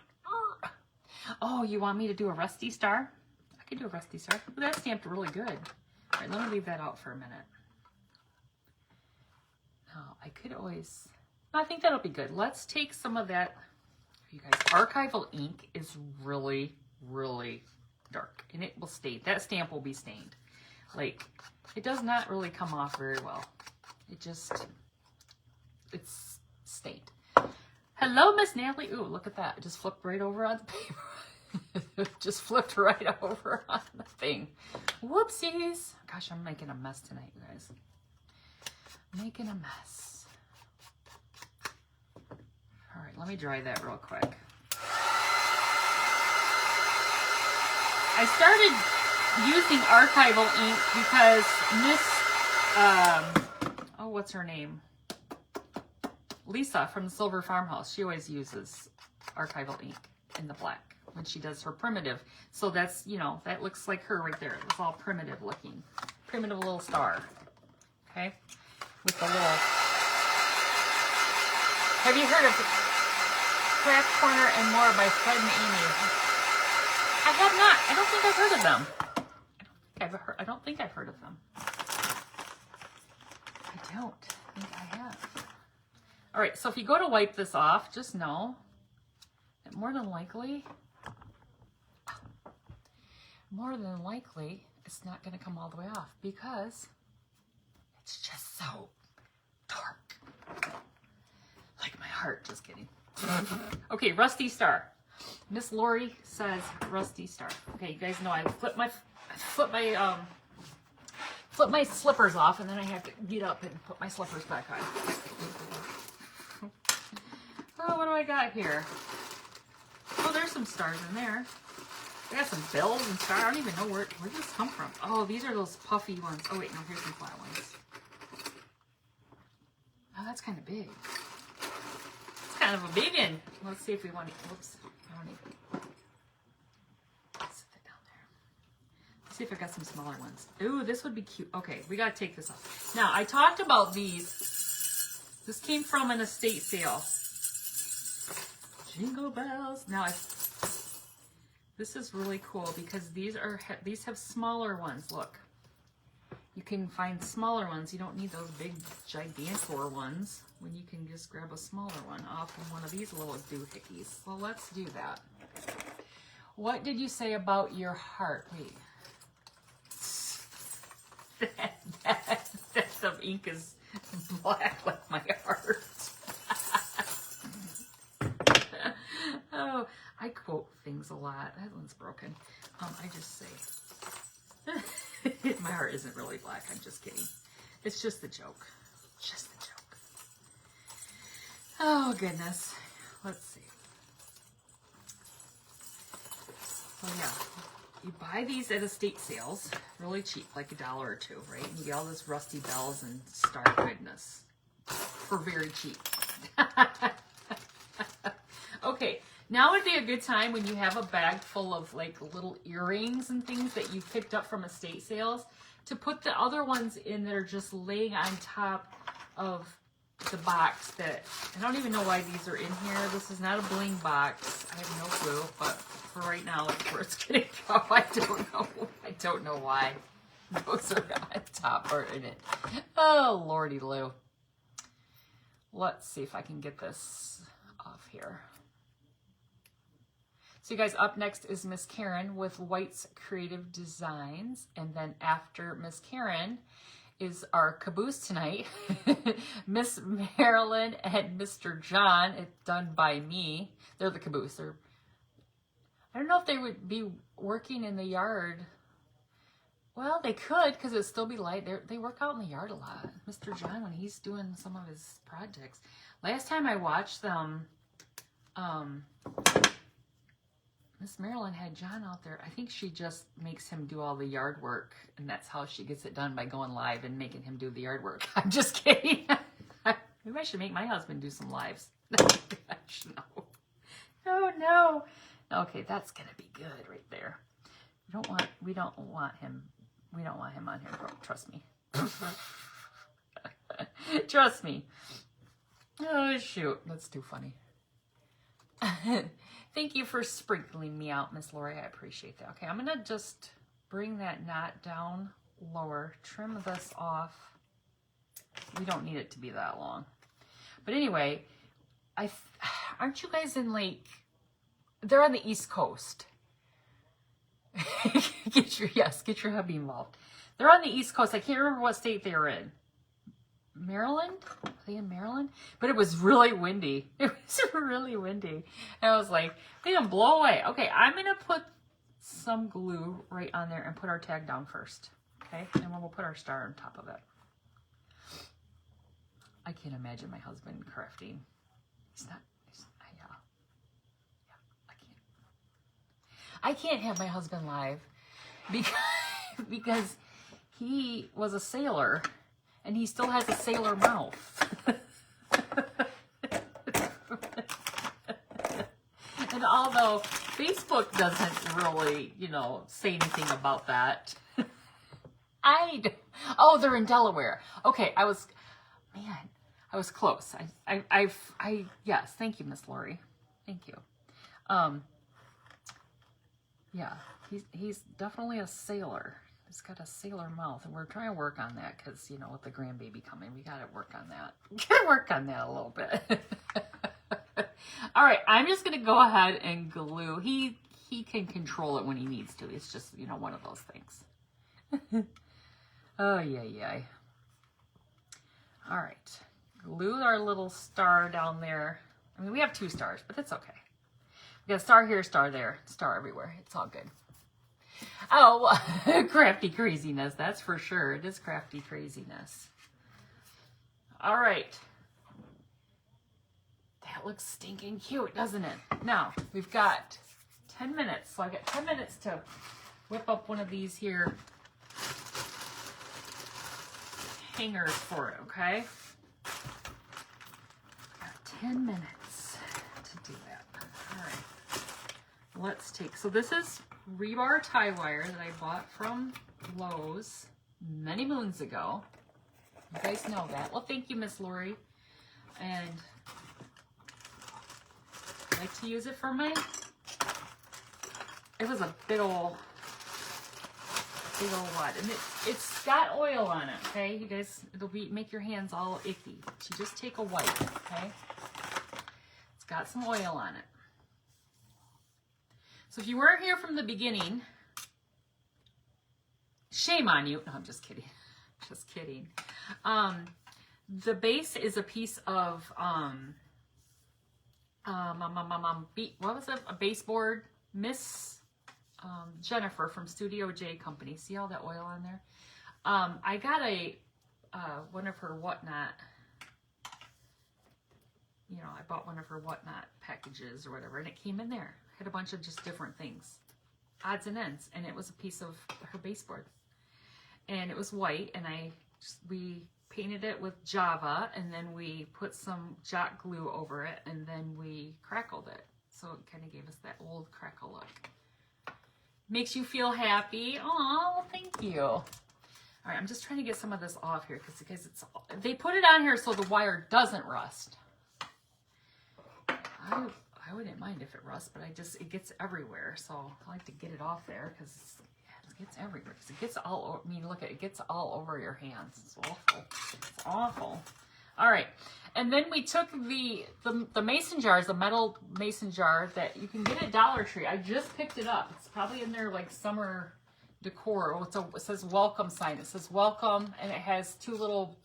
Oh, you want me to do a rusty star? I could do a rusty star. But that stamped really good. All right, let me leave that out for a minute. I could always, I think that'll be good. Let's take some of that. You guys, archival ink is really, really dark, and it will stay. That stamp will be stained. Like, it does not really come off very well. It's stained. Hello, Miss Natalie. Ooh, look at that. It just flipped right over on the paper. It just flipped right over on the thing. Whoopsies. Gosh, I'm making a mess tonight, you guys. Making a mess. All right, let me dry that real quick. I started using archival ink because Miss, what's her name? Lisa from the Silver Farmhouse. She always uses archival ink in the black when she does her primitive. So that's, you know, that looks like her right there. It's all primitive looking. Primitive little star. Okay? With the little, have you heard of Craft Corner and More by Fred and Amy? I have not. I don't think I've heard of them. I don't think I've heard of them. I don't think I have. All right, so if you go to wipe this off, just know that more than likely, it's not going to come all the way off because it's just so dark. Like my heart, just kidding. Okay, Rusty Star. Miss Lori says Rusty Star. Okay, you guys know I flip my slippers off, and then I have to get up and put my slippers back on. Oh, what do I got here? Oh, there's some stars in there. I got some bells and stars. I don't even know where did this come from. Oh, these are those puffy ones. Oh, wait, no, here's some flat ones. Oh, that's kind of big. It's kind of a big one. Let's see if we want to, whoops, I don't need, let's sit that down there. Let's see if I got some smaller ones. Ooh, this would be cute. Okay, we got to take this off. Now, I talked about these. This came from an estate sale. Jingle bells. Now, this is really cool because these have smaller ones. Look, you can find smaller ones. You don't need those big gigantor ones when you can just grab a smaller one off of one of these little doohickeys. So let's do that. What did you say about your heart? Wait. The ink is black like my heart. Oh, I quote things a lot. That one's broken. I just say, my heart isn't really black. I'm just kidding. It's just a joke. Just a joke. Oh, goodness. Let's see. So, yeah. You buy these at estate sales, really cheap, like $1 or $2, right? And you get all this rusty bells and star goodness for very cheap. Okay. Now would be a good time when you have a bag full of like little earrings and things that you picked up from estate sales to put the other ones in that are just laying on top of the box that, I don't even know why these are in here. This is not a bling box. I have no clue, but for right now, that's where it's going to go. I don't know. I don't know why those are on top or in it. Oh, Lordy Lou. Let's see if I can get this off here. So you guys, up next is Miss Karen with White's Creative Designs. And then after Miss Karen is our caboose tonight, Miss Marilyn and Mr. John. It's done by me. They're the caboose. I don't know if they would be working in the yard. Well, they could because it'd still be light. They work out in the yard a lot. Mr. John, when he's doing some of his projects. Last time I watched them, Miss Marilyn had John out there. I think she just makes him do all the yard work, and that's how she gets it done, by going live and making him do the yard work. I'm just kidding. Maybe I should make my husband do some lives. Gosh, no. Oh, no. Okay, that's going to be good right there. We don't want him on here. Trust me. Trust me. Oh, shoot. That's too funny. Thank you for sprinkling me out, Miss Lori. I appreciate that. Okay, I'm going to just bring that knot down lower, trim this off. We don't need it to be that long. But anyway, aren't you guys in they're on the East Coast. Get your hubby involved. They're on the East Coast. I can't remember what state they were in. Maryland? Are they in Maryland? But it was really windy. It was really windy. And I was like, they don't blow away. Okay, I'm going to put some glue right on there and put our tag down first. Okay, and then we'll put our star on top of it. I can't imagine my husband crafting. I can't have my husband live because he was a sailor and he still has a sailor mouth. And although Facebook doesn't really, say anything about that. Oh, they're in Delaware. Okay, I was close. Yes, thank you, Miss Lori. Thank you. Yeah, he's definitely a sailor. He's got a sailor mouth, and we're trying to work on that because, with the grandbaby coming, we got to work on that. Got to work on that a little bit. All right, I'm just going to go ahead and glue. He can control it when he needs to. It's just, one of those things. Oh, yeah. All right. Glue our little star down there. I mean, we have 2 stars, but that's okay. We got a star here, star there, star everywhere. It's all good. Oh, crafty craziness. That's for sure. It is crafty craziness. All right. That looks stinking cute, doesn't it? Now, we've got 10 minutes. So I've got 10 minutes to whip up one of these here hangers for it, okay? Got 10 minutes to do that. All right. Let's take, so this is rebar tie wire that I bought from Lowe's many moons ago. You guys know that. Well, thank you, Miss Lori. And I like to use it for my, it was a big old wad. And it's got oil on it, okay? You guys, it'll make your hands all icky. So you just take a wipe, okay? It's got some oil on it. So if you weren't here from the beginning, shame on you. No, I'm just kidding. Just kidding. The base is a piece of, what was it? A baseboard. Miss Jennifer from Studio J Company. See all that oil on there? I got one of her whatnot. You know, I bought one of her whatnot packages or whatever, and it came in there. Had a bunch of just different things, odds and ends, and it was a piece of her baseboard, and it was white, and we painted it with Java, and then we put some Jot glue over it, and then we crackled it, so it kind of gave us that old crackle look. Makes you feel happy. Oh, thank you. All right, I'm just trying to get some of this off here because they put it on here so the wire doesn't rust. I wouldn't mind if it rusts, but it gets everywhere. So I like to get it off there because it gets everywhere. It gets all, I mean, look at it, gets all over your hands. It's awful. It's awful. All right. And then we took the mason jars, the metal mason jar that you can get at Dollar Tree. I just picked it up. It's probably in their like summer decor. It says welcome sign. It says welcome, and it has 2 little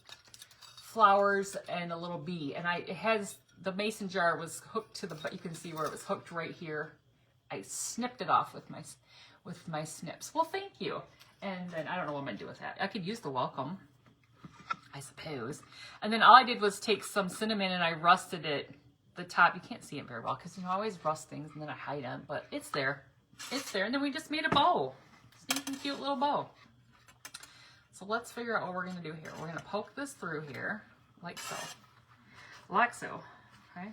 flowers and a little bee. And it has, the mason jar was hooked to you can see where it was hooked right here. I snipped it off with my snips. Well, thank you. And then I don't know what I'm gonna do with that. I could use the welcome, I suppose. And then all I did was take some cinnamon and I rusted it, the top. You can't see it very well because, you know, I always rust things and then I hide them, but it's there. It's there. And then we just made a bow. Stinking cute little bow. So let's figure out what we're gonna do here. We're gonna poke this through here, like so. Like so. Okay.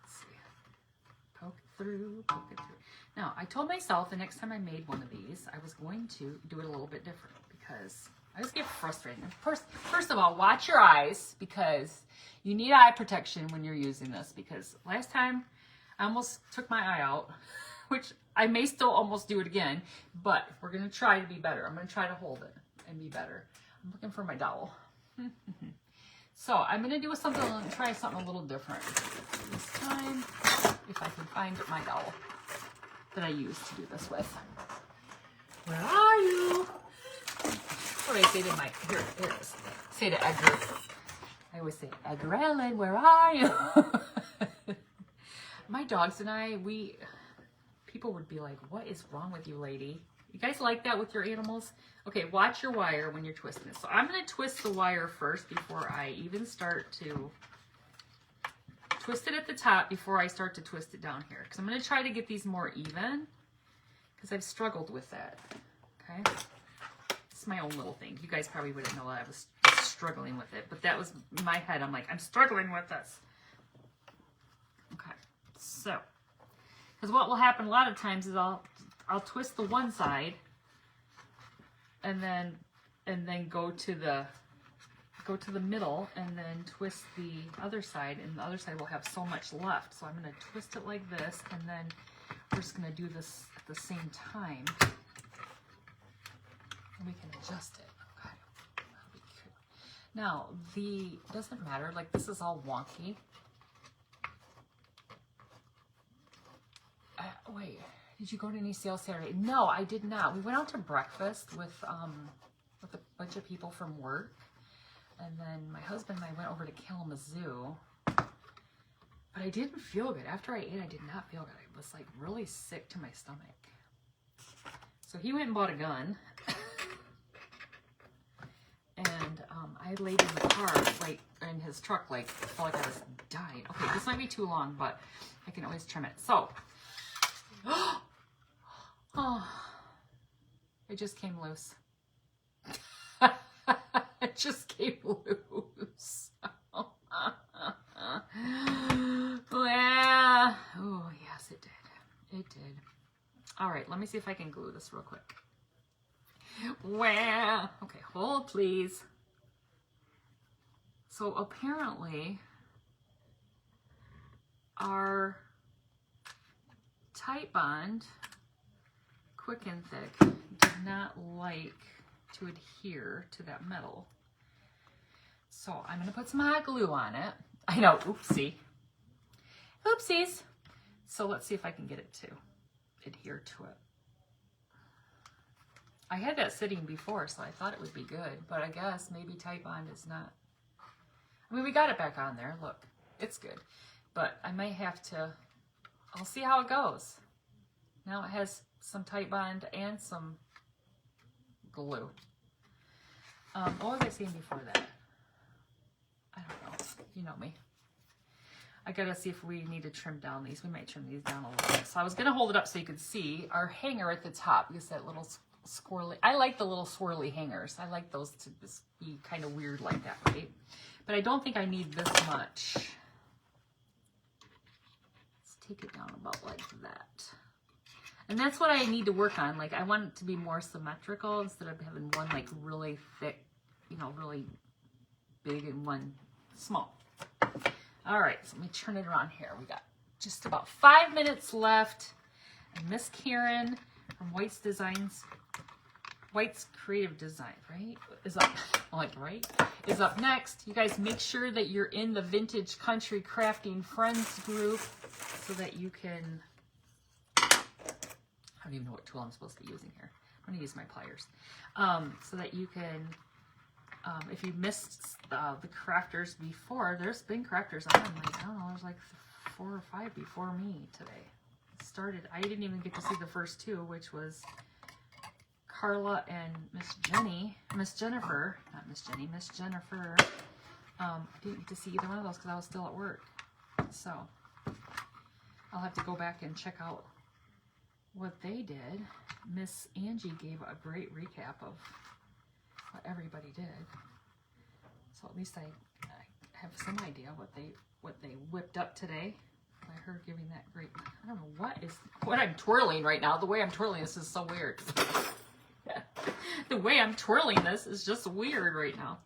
Let's see. Poke it through, poke it through. Now, I told myself the next time I made one of these, I was going to do it a little bit different because I just get frustrated. First of all, watch your eyes because you need eye protection when you're using this, because last time I almost took my eye out, which I may still almost do it again, but we're going to try to be better. I'm going to try to hold it and be better. I'm looking for my dowel. So I'm going to do try something a little different this time, if I can find my dowel that I use to do this with. Where are you? What do I say to here it is. Say to Edgar. I always say, Edgar Allan, where are you? My dogs and I, people would be like, what is wrong with you, lady? You guys like that with your animals? Okay, watch your wire when you're twisting it. So I'm going to twist the wire first before I even start to twist it at the top before I start to twist it down here. Because I'm going to try to get these more even because I've struggled with that. Okay? It's my own little thing. You guys probably wouldn't know that I was struggling with it, but that was in my head. I'm like, I'm struggling with this. Okay, so, because what will happen a lot of times is I'll twist the one side and then go to the middle and then twist the other side, and the other side will have so much left. So I'm going to twist it like this, and then we're just going to do this at the same time. And we can adjust it. Okay. That'll be good. Now, doesn't matter, like this is all wonky. Wait, Did you go to any sales Saturday? No, I did not. We went out to breakfast with a bunch of people from work. And then my husband and I went over to Kalamazoo. But I didn't feel good. After I ate, I did not feel good. I was like really sick to my stomach. So he went and bought a gun. And I laid in the car, like in his truck, like I felt like I was dying. Okay, this might be too long, but I can always trim it. So, oh, it just came loose. It just came loose. Yeah. Oh, yes, it did. It did. All right, let me see if I can glue this real quick. Well, okay, hold please. So apparently our tight bond, quick and thick, did not like to adhere to that metal. So I'm gonna put some hot glue on it. I know, oopsie. Oopsies. So let's see if I can get it to adhere to it. I had that sitting before, so I thought it would be good, but I guess maybe tight bond is not. I mean, we got it back on there. Look, it's good, but I might have to, I'll see how it goes. Now it has some tight bond and some glue. What was I saying before that? I don't know. You know me. I gotta see if we need to trim down these. We might trim these down a little bit. So I was gonna hold it up so you could see our hanger at the top, because that little swirly, I like the little swirly hangers. I like those to just be kind of weird like that, right? But I don't think I need this much. Let's take it down about like that. And that's what I need to work on. Like, I want it to be more symmetrical instead of having one like really thick, you know, really big and one small. All right, so let me turn it around here. We got just about 5 minutes left. And Miss Karen from White's Creative Design, right? Is up. I'm like, right? Is up next. You guys make sure that you're in the Vintage Country Crafting Friends group so that you can, I don't even know what tool I'm supposed to be using here. I'm gonna use my pliers. So that you can, if you missed the crafters before, there's been crafters on, like, I don't know, there's like 4 or 5 before me today. Started, I didn't even get to see the first 2, which was Carla and Miss Jennifer. I didn't get to see either one of those because I was still at work. So I'll have to go back and check out what they did. Miss Angie gave a great recap of what everybody did. So at least I have some idea what they whipped up today. By her giving that great, I don't know what I'm twirling right now. The way I'm twirling this is so weird. The way I'm twirling this is just weird right now.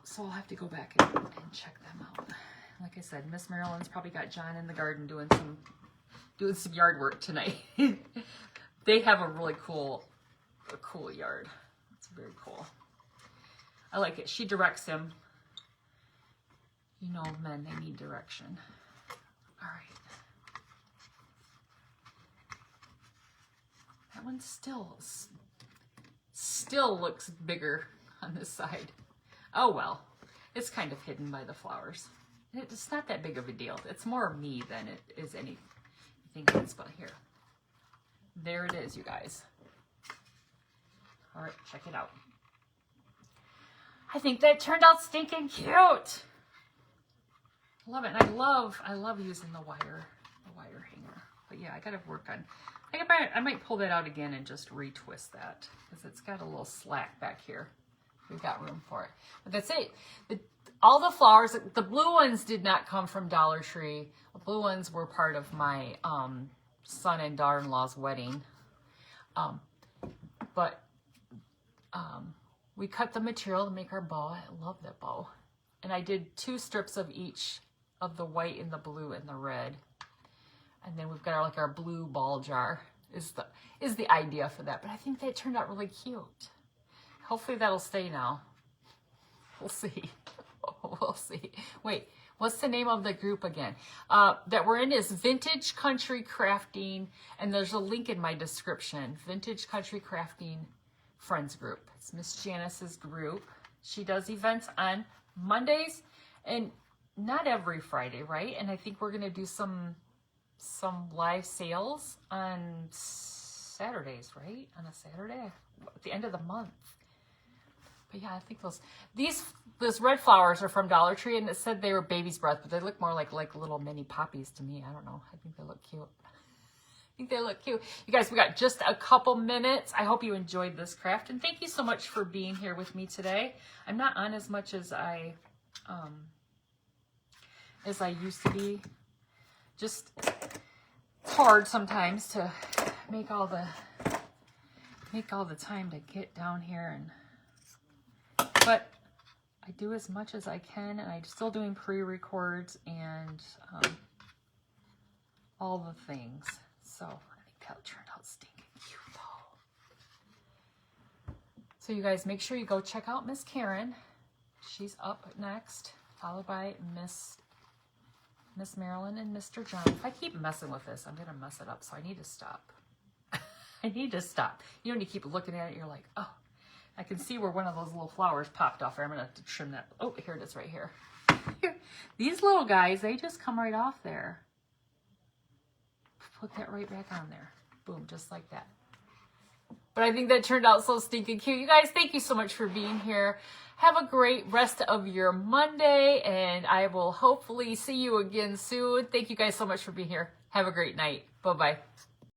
So I'll have to go back and check them out. Like I said, Miss Marilyn's probably got John in the garden doing some yard work tonight. They have a really cool yard. It's very cool. I like it. She directs him. You know, men, they need direction. All right. That one still looks bigger on this side. Oh well, it's kind of hidden by the flowers. It's not that big of a deal. It's more me than it is anything else. But here, there it is, you guys. All right, check it out. I think that turned out stinking cute. Love it, and I love using the wire hanger. But yeah, I gotta work on. I might pull that out again and just retwist that because it's got a little slack back here. We've got room for it. But that's it. All the flowers, the blue ones did not come from Dollar Tree. The blue ones were part of my son and daughter-in-law's wedding. We cut the material to make our bow. I love that bow. And I did 2 strips of each of the white and the blue and the red. And then we've got our blue ball jar is the idea for that. But I think that turned out really cute. Hopefully that'll stay now. We'll see. We'll see. Wait, What's the name of the group again? That we're in is Vintage Country Crafting, and there's a link in my description. Vintage Country Crafting Friends Group. It's Miss Janice's group. She does events on Mondays and not every Friday, right? And I think we're gonna do some live sales on Saturdays, right? On a Saturday at the end of the month. But yeah, I think those red flowers are from Dollar Tree, and it said they were baby's breath, but they look more like little mini poppies to me. I don't know. I think they look cute. I think they look cute. You guys, we got just a couple minutes. I hope you enjoyed this craft, and thank you so much for being here with me today. I'm not on as much as I used to be. Just hard sometimes to make all the time to get down here, but I do as much as I can, and I'm still doing pre-records and all the things. So I think that turned out stinking cute though. So you guys, make sure you go check out Miss Karen. She's up next, followed by Miss Marilyn and Mr. John. If I keep messing with this, I'm gonna mess it up, so I need to stop. I need to stop. You know, when you keep looking at it, you're like, oh, I can see where one of those little flowers popped off. I'm gonna have to trim that. Oh, here it is right here. These little guys, they just come right off there. Put that right back on there. Boom, just like that. But I think that turned out so stinking cute. You guys, thank you so much for being here. Have a great rest of your Monday, and I will hopefully see you again soon. Thank you guys so much for being here. Have a great night. Bye-bye.